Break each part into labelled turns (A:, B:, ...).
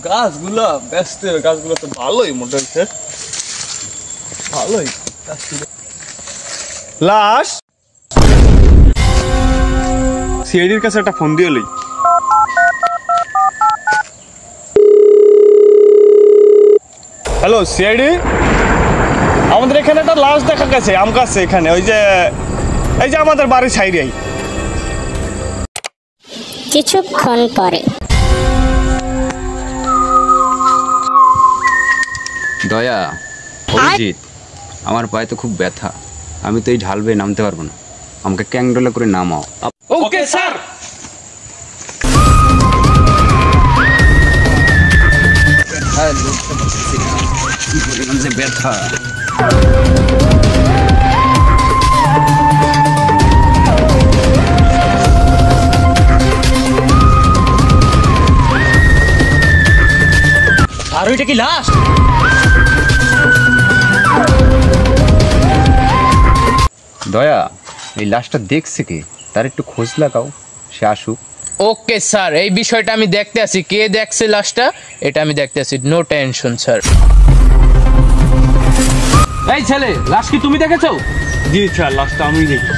A: গাছগুলো ব্যস্ত, গাছগুলো তো ভালোই মোটা হচ্ছে, ভালোই। লাশ সিআইডির কাছে একটা ফোন দিয়ে লই। হ্যালো সিআইডি, আমাদের এখানে একটা লাশ দেখা গেছে আম গাছে এখানে, ওই যে এই যে আমাদের বাড়ির সাইডেই।
B: কিছুক্ষণ পরে
C: দয়া, অভিজিৎ, আমার পায়ে তো খুব ব্যথা, আমি তো এই ঢাল বেয়ে নামতে পারবো না, আমাকে ক্যাংডোলা করে নামাও।
A: Okay sir.
C: ব্যথা
A: আর ওইটা কি লাশ?
C: দয়া, এই লাশটা দেখছে কে, তার একটু খোঁজ লাগাও, সে আসুক।
D: ওকে স্যার, এই বিষয়টা আমি দেখতে আসি, কে দেখছে লাশটা এটা আমি দেখতে আসি, নো টেনশন স্যার। এই ছেলে, লাশ কি তুমি দেখেছো?
A: জি স্যার, লাশটা আমি দেখি।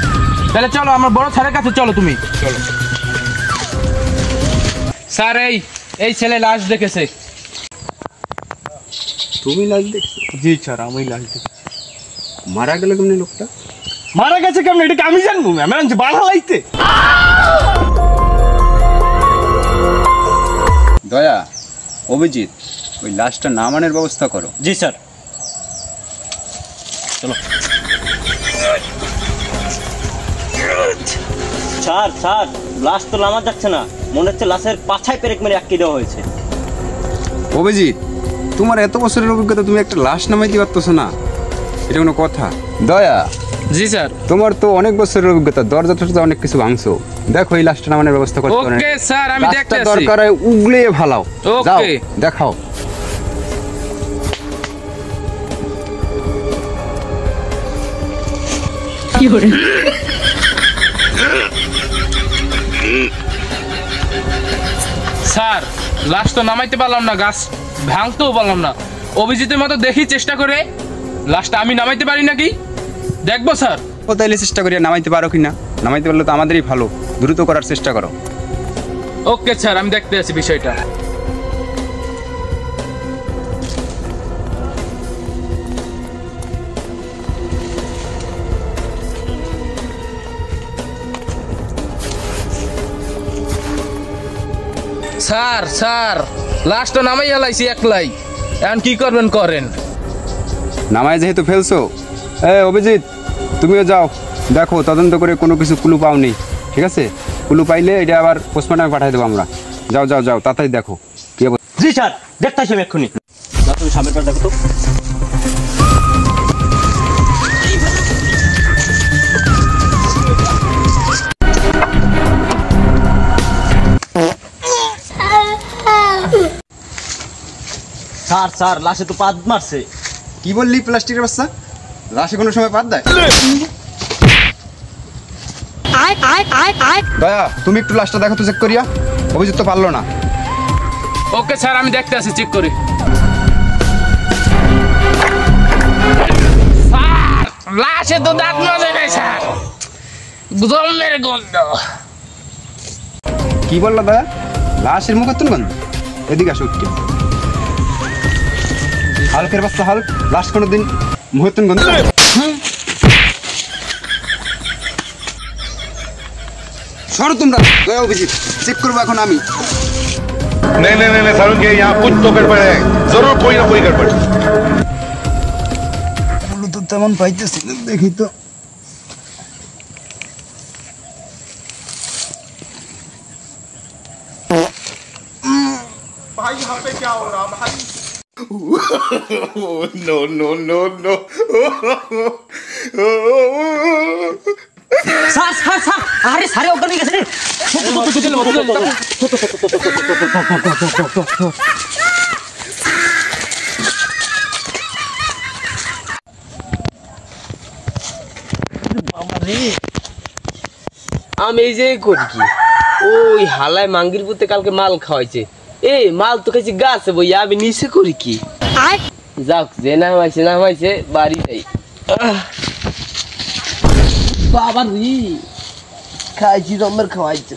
D: তাহলে চলো আমার বড় স্যারের কাছে, চলো তুমি চলো। স্যার এই ছেলে লাশ দেখেছে।
C: তুমি লাশ দেখছো?
A: জি স্যার, আমি লাশ দেখি।
C: মারা গেল কেমনি লোকটা?
A: মারা গেছে কেমন এটা কি আমি জানবো? আমি জানছি বাধা লাইতে।
C: দয়া, অভিজিৎ, ওই লাশটা নামানোর ব্যবস্থা করো।
A: জি স্যার, চলো।
E: স্যার স্যার, লাশ তো নামা যাচ্ছে না, মনে হচ্ছে লাশের পাছায় পেরেক মেরে আটকে দেওয়া হয়েছে।
C: অভিজিৎ, তোমার এত বছরের অভিজ্ঞতা, তুমি একটা লাশ নামাইতে পারতেছো না? এটা কোনো কথা? দয়া,
D: জি স্যার।
C: তোমার তো অনেক বছরের অভিজ্ঞতা, দরজা টরজা অনেক কিছু ভাঙছো, দেখো এই লাশটা নামানোর ব্যবস্থা করতে পারো।
D: ওকে স্যার, আমি দেখতে আসি।
C: দরকার হয় উগলিয়ে ফালাও, যাও দেখাও।
D: কি করে স্যার, লাশ তো নামাইতে পারলাম না, গাছ ভাঙতেও পারলাম না। অভিজিতের মতো দেখি চেষ্টা করে লাশটা আমি নামাইতে পারি নাকি দেখবো স্যার।
C: ও তাইলে চেষ্টা করি, নামাইতে পারো কিনা, নামাইতে পারলে তো আমাদেরই ভালো, দ্রুত করার চেষ্টা করো।
D: ওকে স্যার, আমি দেখতে আছি বিষয়টা। স্যার স্যার, লাশটা নামাই হেলাইছি একলাই, এখন কি করবেন করেন।
C: নামায় যেহেতু ফেলছো, অভিজিৎ তুমিও যাও, দেখো তদন্ত করে কোনো কিছু ক্লু পাওনি, ঠিক আছে? ক্লু পাইলে এটা আবার পোস্টমর্টমে পাঠাই দেবো আমরা। যাও যাও যাও, তাড়াতাড়ি দেখো কি অবস্থা।
E: জি স্যার, দেখতে আসি আমি এক্ষুনি। তুমি সামনের পাশ দেখো তো। স্যার স্যার, লাশে তো পাদ মারছে।
C: কি বললি প্লাস্টিকের বাচ্চা? লাশে কোনো সময় পাত দেয়? দয়া, তুমি একটু লাশটা দেখো তো, চেক করিয়া। অভিজিৎ তো পারলো না।
D: ওকে স্যার, আমি দেখতে আসি, চেক করি। স্যার, লাশে তো দাঁত মাজে নাই স্যার, জন্মের গন্ধ।
C: কি বললো দয়া? লাশের মুখে তুল গন্ধ? এদিকে আসো একটু। হালকের বাচ্চা হালক, লাশ কোনোদিন মুহূর্তন গন্ধ? সরো তোমরা। দয়া, অভিজিৎ চেক করবো এখন আমি।
F: नहीं नहीं नहीं सारुण के यहाँ कुछ तो गड़बड़ है, जरूर कोई ना कोई गड़बड़।
C: তো তেমন পাইতেছি না, দেখি তো।
A: भाई यहाँ पे क्या हो रहा भाई?
F: No no no no.
E: Sir sir sir, আরে স্যারে অজ্ঞান হয়ে গেছে।
D: আমি এই যে করি কি, ও
G: ওই হালায় মাঙ্গির পুতে কালকে মাল খাওয়াইছে। এই মাল তো খাইছি গাছে বইয়া, আমি নিচে করি কি? যাক, যে নামাইছে বাড়ি যাই। বাবা রি খাইছি, জমের খাওয়াইছে।